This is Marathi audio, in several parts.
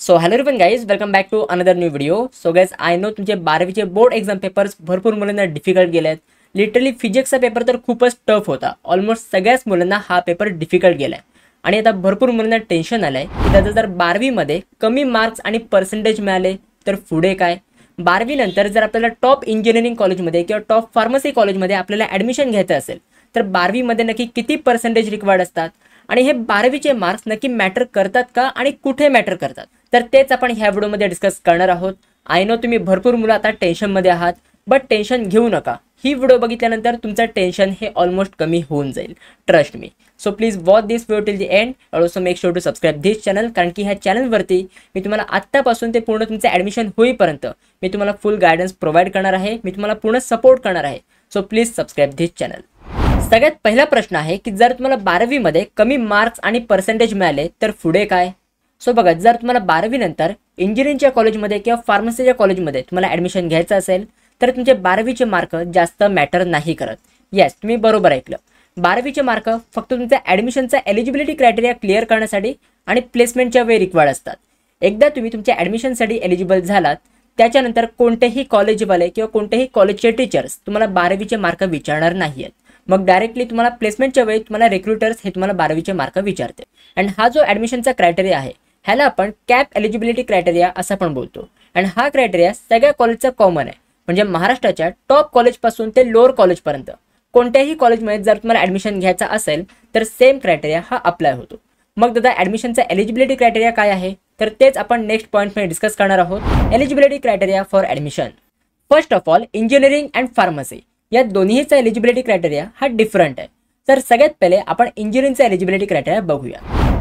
So hello everyone guys, welcome back to another new video. So guys, I know तुमचे 12वीचे बोर्ड एक्झाम पेपर्स भरपूर मुलांना डिफिकल्ट गेले आहेत. लिटरली फिजिक्सचा पेपर तर खूपच टफ होता. ऑलमोस्ट सगळ्याच मुलांना हा पेपर डिफिकल्ट गेला आहे आणि आता भरपूर मुलांना टेन्शन आलं आहे की त्याचं जर 12वीमध्ये कमी मार्क्स आणि पर्सेंटेज मिळाले तर पुढे काय. 12वी नंतर जर आपल्याला टॉप इंजिनिअरिंग कॉलेजमध्ये किंवा टॉप फार्मसी कॉलेजमध्ये आपल्याला ॲडमिशन घ्यायचं असेल तर 12वीमध्ये नक्की किती पर्सेंटेज रिक्वायर्ड असतात आणि हे 12वीचे मार्क्स नक्की मॅटर करतात का आणि कुठे मॅटर करतात, तर तेच आपण ह्या व्हिडिओमध्ये डिस्कस करणार आहोत. आय नो तुम्ही भरपूर मुलं आता टेन्शनमध्ये आहात, बट टेन्शन घेऊ नका. ही व्हिडिओ बघितल्यानंतर तुमचं टेन्शन हे ऑलमोस्ट कमी होऊन जाईल, trust me. So please watch this video till the end. Also make sure to subscribe this channel, कारण की ह्या चॅनलवरती मी तुम्हाला आत्तापासून ते पूर्ण तुमचं ॲडमिशन होईपर्यंत मी तुम्हाला फुल गायडन्स प्रोव्हाइड करणार आहे. मी तुम्हाला पूर्ण सपोर्ट करणार आहे. So please subscribe this channel. सगळ्यात पहिला प्रश्न आहे की जर तुम्हाला 12वीमध्ये कमी मार्क्स आणि पर्सेंटेज मिळाले तर पुढे काय. सो बघा, जर तुम्हाला 12वी नंतर इंजिनिअरिंगच्या कॉलेजमध्ये किंवा फार्मसीच्या कॉलेजमध्ये तुम्हाला ॲडमिशन घ्यायचं असेल तर तुमचे 12वीचे मार्क जास्त मॅटर नाही करत. येस, तुम्ही बरोबर ऐकलं. 12वीचे मार्क फक्त तुमच्या ॲडमिशनचा एलिजिबिलिटी क्रायटेरिया क्लिअर करण्यासाठी आणि प्लेसमेंटच्या वेळी रिक्वायर्ड असतात. एकदा तुम्ही तुमच्या ॲडमिशनसाठी एलिजिबल झालात त्याच्यानंतर कोणतेही कॉलेजवाले किंवा कोणतेही कॉलेजचे टीचर्स तुम्हाला 12वीचे मार्क विचारणार नाही आहेत. मग डायरेक्टली तुम्हाला प्लेसमेंटच्या वेळी तुम्हाला रिक्रुटर्स हे तुम्हाला 12वीचे मार्क विचारते. अँड हा जो ॲडमिशनचा क्रायटेरिया आहे ह्याला आपण कॅप एलिजिबिलिटी क्रायटेरिया असं पण बोलतो. अँड हा क्रायटेरिया सगळ्या कॉलेजचा कॉमन आहे. म्हणजे महाराष्ट्राच्या टॉप कॉलेजपासून ते लोअर कॉलेजपर्यंत कोणत्याही कॉलेजमध्ये जर तुम्हाला ॲडमिशन घ्यायचा असेल तर सेम क्रायटेरिया हा अप्लाय होतो. मग दादा ॲडमिशनचा एलिजिबिलिटी क्रायटेरिया काय आहे, तर तेच आपण नेक्स्ट पॉईंटमध्ये डिस्कस करणार आहोत. Eligibility criteria for admission. First of all, engineering and pharmacy या दोन्हीचा एलिजिबिलिटी क्रायटेरिया हा डिफरंट आहे. तर सगळ्यात पहिले आपण इंजिनिअरिंगचा एलिजिबिलिटी क्रायटेरिया बघूया.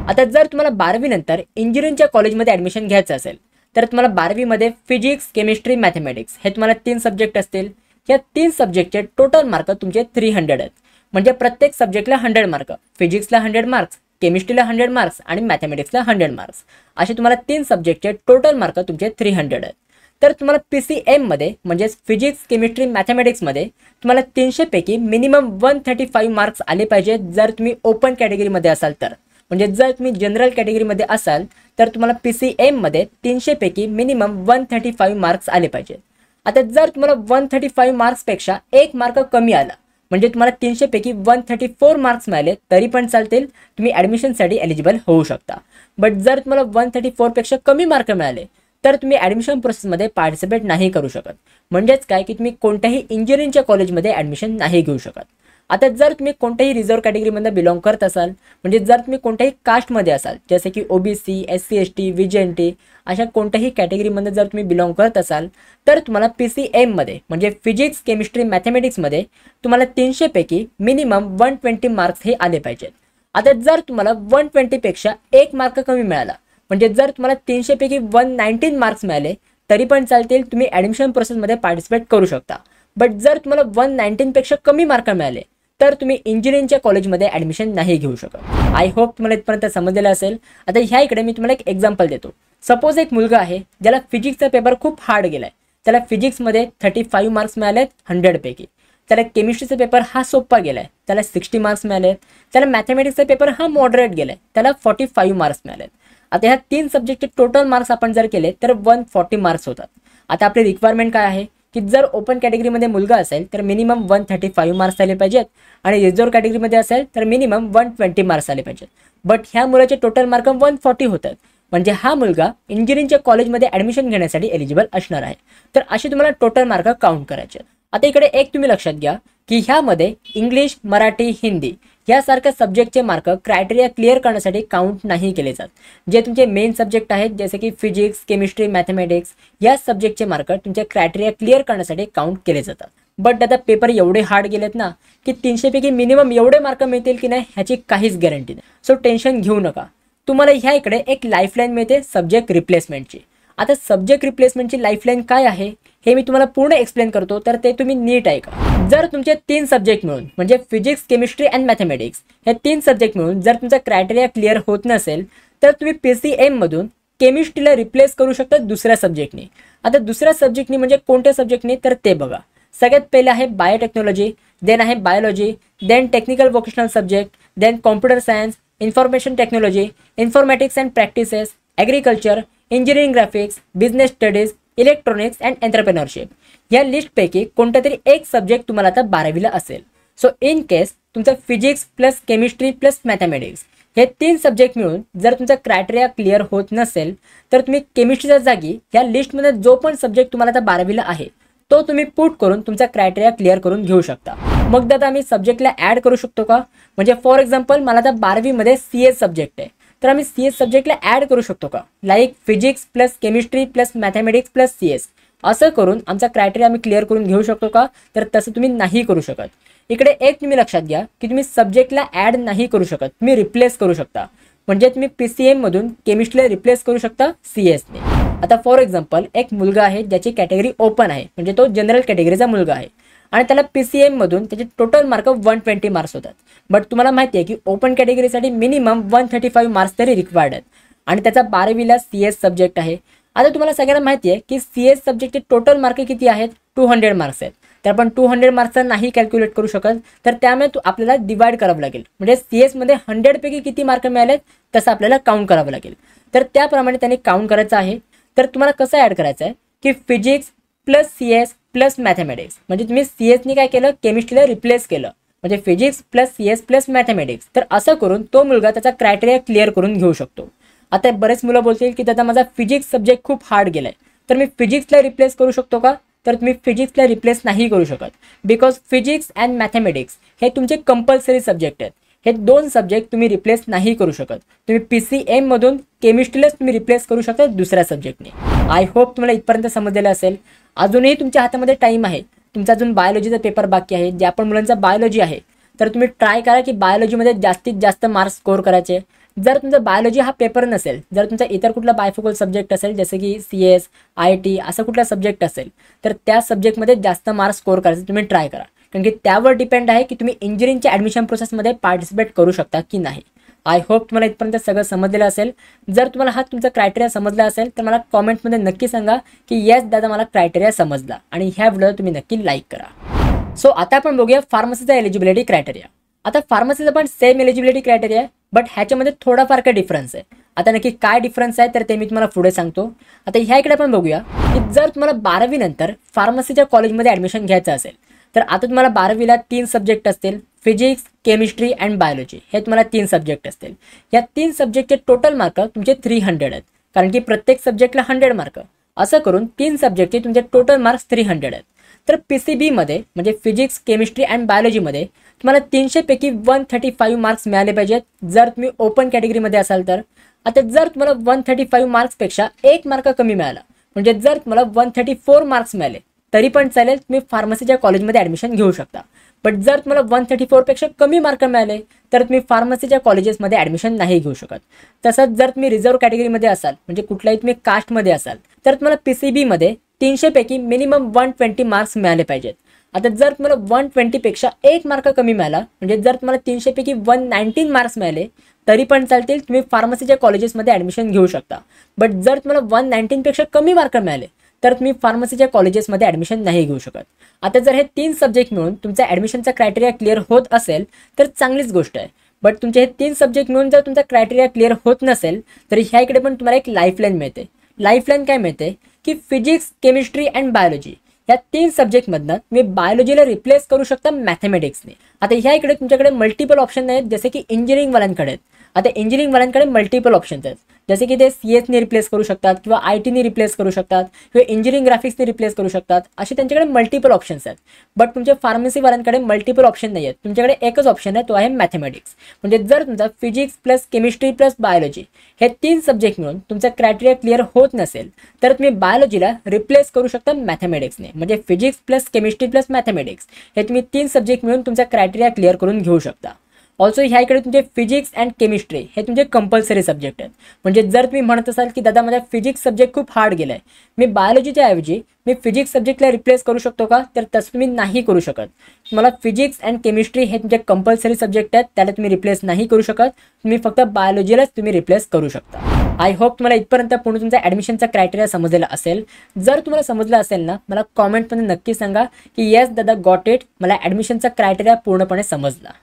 आता जर तुम्हाला 12वी नंतर इंजिनिअरिंगच्या कॉलेजमध्ये ॲडमिशन घ्यायचं असेल तर तुम्हाला 12वीमध्ये फिजिक्स, केमिस्ट्री, मॅथमॅटिक्स हे तुम्हाला 3 सब्जेक्ट असतील. या 3 सब्जेक्टचे टोटल मार्क तुमचे 300 आहेत. म्हणजे प्रत्येक सब्जेक्टला 100 मार्क, फिजिक्सला 100 मार्क्स, केमिस्ट्रीला 100 मार्क्स आणि मॅथमॅटिक्सला 100 मार्क्स. असे तुम्हाला 3 सब्जेक्टचे टोटल मार्क तुमचे 300 आहेत. तर तुम्हाला PCM मध्ये म्हणजेच फिजिक्स, केमिस्ट्री, मॅथमॅटिक्समध्ये तुम्हाला 300 पैकी मिनिमम 135 मार्क्स आले पाहिजेत जर तुम्ही ओपन कॅटेगरीमध्ये असाल तर. म्हणजे जर तुम्ही जनरल कॅटेगरीमध्ये असाल तर तुम्हाला PCM मध्ये 300 पैकी मिनिमम 135 मार्क्स आले पाहिजेत. आता जर तुम्हाला 135 मार्क्सपेक्षा 1 मार्क कमी आला म्हणजे तुम्हाला 300 पैकी 134 मार्क्स मिळाले तरी पण चालतील, तुम्ही ॲडमिशनसाठी एलिजिबल होऊ शकता. बट जर तुम्हाला 134 पेक्षा कमी मार्क मिळाले तर तुम्ही ॲडमिशन प्रोसेसमध्ये पार्टिसिपेट नाही करू शकत. म्हणजेच काय की तुम्ही कोणत्याही इंजिनिअरिंगच्या कॉलेजमध्ये ॲडमिशन नाही घेऊ शकत. आता जर तुम्ही कोणत्याही रिझर्व्ह कॅटेगरीमध्ये बिलॉंग करत असाल, म्हणजे जर तुम्ही कोणत्याही कास्टमध्ये असाल जसे की OBC, SC, ST, VJNT अशा कोणत्याही कॅटेगरीमध्ये जर तुम्ही बिलॉंग करत असाल तर तुम्हाला PCM मध्ये म्हणजे फिजिक्स, केमिस्ट्री, मॅथमॅटिक्समध्ये तुम्हाला 300 पैकी मिनिमम 120 मार्क्स हे आले पाहिजेत. आता जर तुम्हाला 120 पेक्षा 1 मार्क कमी मिळाला म्हणजे जर तुम्हाला 300 पैकी 119 मार्क्स मिळाले तरी पण चालतील, तुम्ही ॲडमिशन प्रोसेसमध्ये पार्टिसिपेट करू शकता. बट जर तुम्हाला 119 पेक्षा कमी मार्क मिळाले तर तुम्ही इंजिनिअरिंगच्या कॉलेजमध्ये ॲडमिशन नाही घेऊ शकत. आय होप तुम्हाला इथपर्यंत समजलेलं असेल. आता ह्या इकडे मी तुम्हाला एक एक्झाम्पल देतो. सपोज एक मुलगा आहे ज्याला फिजिक्सचा पेपर खूप हार्ड गेलाय. त्याला फिजिक्समध्ये 35 मार्क्स मिळालेत 100 पैकी. त्याला केमिस्ट्रीचा पेपर हा सोपा गेलाय, त्याला 60 मार्क्स मिळालेत. त्याला मॅथमॅटिक्सचा पेपर हा मॉडरेट गेलाय, त्याला 45 मार्क्स मिळालेत. आता ह्या 3 सब्जेक्टचे टोटल मार्क्स आपण जर केले तर 140 मार्क्स होतात. आता आपली रिक्वायरमेंट काय आहे की जर ओपन कॅटेगरीमध्ये मुलगा असेल तर मिनिमम 135 मार्क्स आले पाहिजेत आणि रिझर्व्ह कॅटेगरीमध्ये असेल तर मिनिमम 120 मार्क्स आले पाहिजेत. बट ह्या मुलाचे टोटल मार्क 140 होतात. म्हणजे हा मुलगा इंजिनिअरिंगच्या कॉलेजमध्ये ॲडमिशन घेण्यासाठी एलिजिबल असणार आहे. तर असे तुम्हाला टोटल मार्क काउंट करायचे. आता इकडे एक तुम्ही लक्षात घ्या की ह्यामध्ये इंग्लिश, मराठी, हिंदी यासारख्या सब्जेक्टचे मार्क क्रायटेरिया क्लिअर करण्यासाठी काउंट नाही केले जात. जे तुमचे मेन सब्जेक्ट आहेत जसे की फिजिक्स, केमिस्ट्री, मॅथमॅटिक्स या सब्जेक्टचे मार्क तुमच्या क्रायटेरिया क्लिअर करण्यासाठी काउंट केले जातात. बट आता पेपर एवढे हार्ड गेलेत ना की 300 पैकी मिनिमम एवढे मार्क मिळतील की नाही ह्याची काहीच गॅरंटी नाही. सो टेन्शन घेऊ नका. तुम्हाला ह्या इकडे एक लाईफलाईन मिळते सब्जेक्ट रिप्लेसमेंटची. आता सब्जेक्ट रिप्लेसमेंटची लाईफलाईन काय आहे हे मी तुम्हाला पूर्ण एक्सप्लेन करतो, तर ते तुम्ही नीट ऐका. जर तुमचे 3 सब्जेक्ट मिळून म्हणजे फिजिक्स, केमिस्ट्री अँड मॅथमॅटिक्स हे 3 सब्जेक्ट मिळून जर तुमचा क्रायटेरिया क्लिअर होत नसेल तर तुम्ही PCM मधून केमिस्ट्रीला रिप्लेस करू शकता दुसऱ्या सब्जेक्टनी. आता दुसऱ्या सब्जेक्टनी म्हणजे कोणत्या सब्जेक्टनी तर ते बघा. सगळ्यात पहिले आहे बायोटेक्नॉलॉजी, देन आहे biology, then technical vocational subject, then computer science, information technology, informatics and practices, agriculture, engineering graphics, business studies, electronics and entrepreneurship या लिस्टपैकी कोणता तरी एक सब्जेक्ट तुम्हाला आता 12वीला असेल. सो इन केस तुमचा physics plus chemistry plus mathematics हे 3 सब्जेक्ट मिळून जर तुमचा क्रायटेरिया क्लिअर होत नसेल तर तुम्ही केमिस्ट्रीच्या जागी या लिस्टमध्ये जो पण सब्जेक्ट तुम्हाला आता 12वीला आहे तो तुम्ही पुट करून तुमचा क्रायटेरिया क्लिअर करून घेऊ शकता. मग दादा आम्ही सब्जेक्टला ॲड करू शकतो का? म्हणजे फॉर एक्झाम्पल मला आता 12वीमध्ये CS सब्जेक्ट आहे तर आम्ही CS सब्जेक्टला ॲड करू शकतो का? Like physics plus chemistry plus mathematics plus CS असं करून आमचा क्रायटेरिया आम्ही क्लिअर करून घेऊ शकतो का? तर तसं तुम्ही नाही करू शकत. इकडे एक तुम्ही लक्षात घ्या की तुम्ही सब्जेक्टला ॲड नाही करू शकत, तुम्ही रिप्लेस करू शकता. म्हणजे तुम्ही PCM मधून केमिस्ट्रीला रिप्लेस करू शकता CS ने. आता फॉर एक्झाम्पल एक मुलगा आहे ज्याची कॅटेगरी ओपन आहे, म्हणजे तो जनरल कॅटेगरीचा मुलगा आहे आणि त्याला PCM मधून त्याचे टोटल मार्क 120 मार्क्स होतात. बट तुम्हाला माहिती आहे की ओपन कॅटेगरीसाठी मिनिमम 135 मार्क्स तरी रिक्वायर्ड आहेत आणि त्याचा 12वीला CS सब्जेक्ट आहे. आता तुम्हाला सगळ्यांना माहिती आहे की CS सब्जेक्टचे टोटल मार्क किती आहेत? 200 मार्क्स आहेत. तर आपण 200 मार्क्सचा नाही कॅल्क्युलेट करू शकत, तर त्यामुळे आपल्याला डिवाइड करावं लागेल. म्हणजे CS मध्ये 100 पैकी किती मार्क मिळालेत तसं आपल्याला काउंट करावं लागेल. तर त्याप्रमाणे त्यांनी काउंट करायचं आहे. तर तुम्हाला कसं ॲड करायचं आहे की physics plus CS plus mathematics, म्हणजे तुम्ही CSने काय केलं? केमिस्ट्रीला रिप्लेस केलं, म्हणजे physics plus CS plus mathematics. तर असं करून तो मुलगा त्याचा क्रायटेरिया क्लिअर करून घेऊ शकतो. आता बरेच मुलं बोलतील की दादा माझा फिजिक्स सब्जेक्ट खूप हार्ड गेलाय तर मी फिजिक्सला रिप्लेस करू शकतो का? तर तुम्ही फिजिक्सला रिप्लेस नाही करू शकत, बिकॉज फिजिक्स अँड मॅथमॅटिक्स हे तुमचे कंपल्सरी सब्जेक्ट आहेत. हे 2 सब्जेक्ट तुम्ही रिप्लेस नाही करू शकत. तुम्ही PCM मधून केमिस्ट्रीलाच तुम्ही रिप्लेस करू शकता दुसऱ्या सब्जेक्टने. आय होप तुम्हाला इथपर्यंत समजलेलं असेल. अजूनही तुमच्या हातामध्ये टाईम आहे. तुमचा अजून बायोलॉजीचा पेपर बाकी आहे. ज्या पण मुलांचा बायोलॉजी आहे तर तुम्ही ट्राय करा की बायोलॉजीमध्ये जास्तीत जास्त मार्क्स स्कोर करायचे. जर तुमचा बायोलॉजी हा पेपर नसेल, जर तुमचा इतर कुठला बायफोकल सब्जेक्ट असेल जसे की CS, IIT असा कुठला सब्जेक्ट असेल तर त्या सब्जेक्टमध्ये जास्त मार्क्स स्कोर करायचे तुम्ही ट्राय करा. कारण की त्यावर डिपेंड आहे की तुम्ही इंजिनिअरिंगच्या ॲडमिशन प्रोसेसमध्ये पार्टिसिपेट करू शकता की नाही. आय होप तुम्हाला इथपर्यंत सगळं समजलेलं असेल. जर तुम्हाला हा तुमचा क्रायटेरिया समजला असेल तर मला कॉमेंटमध्ये नक्की सांगा की येस दादा मला क्रायटेरिया समजला आणि ह्या व्हिडिओला तुम्ही नक्की लाईक करा. सो आता आपण बघूया फार्मसीचा एलिजिबिलिटी क्रायटेरिया. आता फार्मसीचा पण सेम एलिजिबिलिटी क्रायटेरिया आहे, बट ह्याच्यामध्ये थोडाफार काय डिफरन्स आहे. आता नक्की काय डिफरन्स आहे तर ते मी तुम्हाला पुढे सांगतो. आता ह्या इकडे आपण बघूया की जर तुम्हाला 12वी नंतर फार्मसीच्या कॉलेजमध्ये ॲडमिशन घ्यायचं असेल तर आता तुम्हाला 12वीला 3 सब्जेक्ट असतील, फिजिक्स, केमिस्ट्री अँड बायोलॉजी हे तुम्हाला 3 सब्जेक्ट असतील. या 3 सब्जेक्टचे टोटल मार्क तुमचे 300 आहेत, कारण की प्रत्येक सब्जेक्टला 100 मार्क. असं करून 3 सब्जेक्टचे तुमचे टोटल मार्क्स 300 आहेत. तर PCB मध्ये म्हणजे फिजिक्स, केमिस्ट्री अँड बायोलॉजीमध्ये तुम्हाला 300 पैकी 135 मार्क्स मिळाले पाहिजेत जर तुम्ही ओपन कॅटेगरीमध्ये असाल तर. आता जर तुम्हाला 135 मार्क्सपेक्षा 1 मार्क कमी मिळाला, म्हणजे जर तुम्हाला 134 मार्क्स मिळाले तरी पण चालेल, तुम्ही फार्मसीच्या कॉलेजमध्ये ॲडमिशन घेऊ शकता. बट जर तुम्हाला 134 पेक्षा कमी मार्क मिळाले तर तुम्ही फार्मसीच्या कॉलेजेसमध्ये ॲडमिशन नाही घेऊ शकत. तसंच जर तुम्ही रिझर्व कॅटेगरीमध्ये असाल, म्हणजे कुठल्याही तुम्ही कास्टमध्ये असाल तर तुम्हाला PCB मध्ये 300 पैकी मिनिमम 120 मार्क्स मिळाले पाहिजेत. आता जर तुम्हाला 120 पेक्षा 1 मार्क कमी मिळाला, म्हणजे जर तुम्हाला 300 पैकी 119 मार्क्स मिळाले तरी पण चालतील, तुम्ही फार्मसीच्या कॉलेजेसमध्ये ॲडमिशन घेऊ शकता. बट जर तुम्हाला 119 पेक्षा कमी मार्क मिळाले तर तुम्ही फार्मसीच्या कॉलेजेसमध्ये ॲडमिशन नाही घेऊ शकत. आता जर हे 3 सब्जेक्ट मिळून तुमचा ॲडमिशनचा क्रायटेरिया क्लिअर होत असेल तर चांगलीच गोष्ट आहे. बट तुमचे हे 3 सब्जेक्ट मिळून जर तुमचा क्रायटेरिया क्लिअर होत नसेल तर ह्या इकडे पण तुम्हाला एक लाईफलाईन मिळते. लाईफलाईन काय मिळते की फिजिक्स, केमिस्ट्री अँड बायोलॉजी या 3 सब्जेक्टमधनं तुम्ही बायोलॉजीला रिप्लेस करू शकता मॅथमॅटिक्सने. आता ह्या इकडे तुमच्याकडे मल्टिपल ऑप्शन आहेत जसे की इंजिनिअरिंगवाल्यांकडे आहेत. आता इंजिनिअरिंगवाल्यांकडे मल्टिपल ऑप्शन्स आहेत, जसे की ते CSने रिप्लेस करू शकतात किंवा ITने रिप्लेस करू शकतात किंवा इंजिनिअरिंग ग्राफिक्सने रिप्लेस करू शकतात. असे त्यांच्याकडे मल्टिपल ऑप्शन्स आहेत. बट तुमच्या फार्मसीवाल्यांकडे मल्टिपल ऑप्शन नाही आहेत, तुमच्याकडे एकच ऑप्शन आहे, तो आहे मॅथमॅटिक्स. म्हणजे जर तुमचा physics plus chemistry plus biology हे 3 सब्जेक्ट मिळून तुमचा क्रायटेरिया क्लिअर होत नसेल तर तुम्ही बायोलॉजीला रिप्लेस करू शकता मॅथमॅटिक्सने. म्हणजे physics plus chemistry plus mathematics हे तुम्ही 3 सब्जेक्ट मिळून तुमचा क्रायटेरिया क्लिअर करून घेऊ शकता. ऑल्सो ह्या इकडे तुमचे फिजिक्स अँड केमिस्ट्री हे तुमचे कंपल्सरी सब्जेक्ट आहेत. म्हणजे जर तुम्ही म्हणत असाल की दादा माझा फिजिक्स सब्जेक्ट खूप हार्ड गेलाय, मी बायोलॉजीच्या ऐवजी मी फिजिक्स सब्जेक्टला रिप्लेस करू शकतो का, तर तसं तुम्ही नाही करू शकत. तुम्हाला फिजिक्स अँड केमिस्ट्री हे तुमचे कंपल्सरी सब्जेक्ट आहेत, त्याला तुम्ही रिप्लेस नाही करू शकत. तुम्ही फक्त बायोलॉजीलाच तुम्ही रिप्लेस करू शकता. आय होप तुम्हाला इथपर्यंत पूर्ण तुमचा ॲडमिशनचा क्रायटेरिया समजलेला असेल. जर तुम्हाला समजलं असेल ना, मला कॉमेंटमध्ये नक्की सांगा की येस दादा गॉट इट, मला ॲडमिशनचा क्रायटेरिया पूर्णपणे समजला.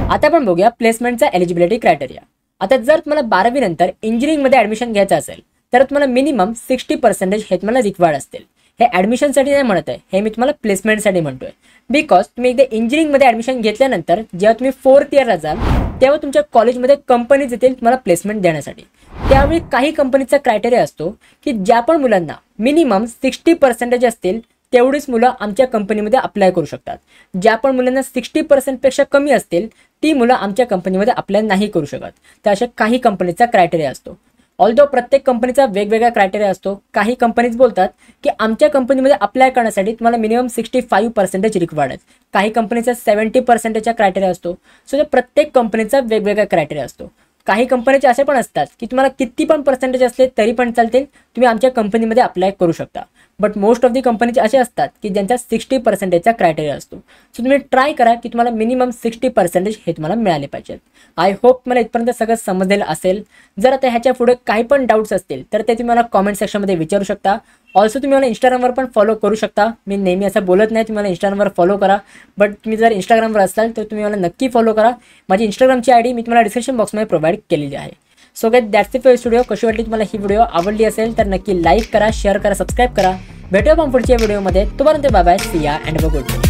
आता आपण बघूया प्लेसमेंटचा एलिजिबिलिटी क्रायटेरिया. आता जर तुम्हाला 12वी नंतर इंजिनिअरिंगमध्ये ॲडमिशन घ्यायचं असेल तर तुम्हाला मिनिमम 60% हे तुम्हाला रिक्वायर्ड असतील. हे ॲडमिशनसाठी नाही म्हणत आहे, हे मी तुम्हाला प्लेसमेंटसाठी म्हणतोय. बिकॉज तुम्ही एकदा इंजिनिअरिंगमध्ये ॲडमिशन घेतल्यानंतर जेव्हा तुम्ही 4th इयरला जाल तेव्हा तुमच्या कॉलेजमध्ये कंपनीज येतील तुम्हाला प्लेसमेंट देण्यासाठी. त्यावेळी काही कंपनीचा क्रायटेरिया असतो की ज्या पण मुलांना मिनिमम 60% असतील तेवढीच मुलं आमच्या कंपनीमध्ये अप्लाय करू शकतात. ज्या पण मुलांना 60% कमी असतील ती मुलं आमच्या कंपनीमध्ये अप्लाय नाही करू शकत. तर अशा काही कंपनीचा क्रायटेरिया असतो. ऑल्दो प्रत्येक कंपनीचा वेगवेगळा क्रायटेरिया असतो. काही कंपनीज बोलतात की आमच्या कंपनीमध्ये अप्लाय करण्यासाठी तुम्हाला मिनिमम 65% रिक्वायर्ड आहे. काही कंपनीचा 70%चा क्रायटेरिया असतो. सो प्रत्येक कंपनीचा वेगवेगळा क्रायटेरिया असतो. काही कंपनीचे असे पण असतात की तुम्हाला किती पण पर्सेंटेज असले तरी पण चालतील, तुम्ही आमच्या कंपनीमध्ये अप्लाय करू शकता. बट मोस्ट ऑफ दी कंपनीचे असे असतात की ज्यांचा 60%चा क्रायटेरिया असतो. सो तुम्ही ट्राय करा की तुम्हाला मिनिमम 60% हे तुम्हाला मिळाले पाहिजेत. आय होप मला इथपर्यंत सगळं समजलेलं असेल. जर आता ह्याच्या पुढे काही पण डाऊट्स असतील तर ते तुम्ही मला कॉमेंट सेक्शनमध्ये विचारू शकता. ऑल्सो तुम्ही मला इंस्टाग्रामवर पण फॉलो करू शकता. मी नेहमी असं बोलत नाही तुम्ही मला इंस्टाग्रामवर फॉलो करा, बट तुम्ही जर इंस्टाग्रामवर असाल तर तुम्ही मला नक्की फॉलो करा. माझी इंस्टाग्रामची ID मी तुम्हाला डिस्क्रिप्शन बॉक्समध्ये प्रोव्हाइड केलेली आहे. So guys that's it for video. कशी वाटली तुम्हाला ही व्हिडिओ? आवडली असेल तर नक्की लाईक करा, शेअर करा, सबस्क्राईब करा. भेटूया आपण पुढच्या व्हिडिओमध्ये. तोपर्यंत बाय बाय, सी या and have a good day.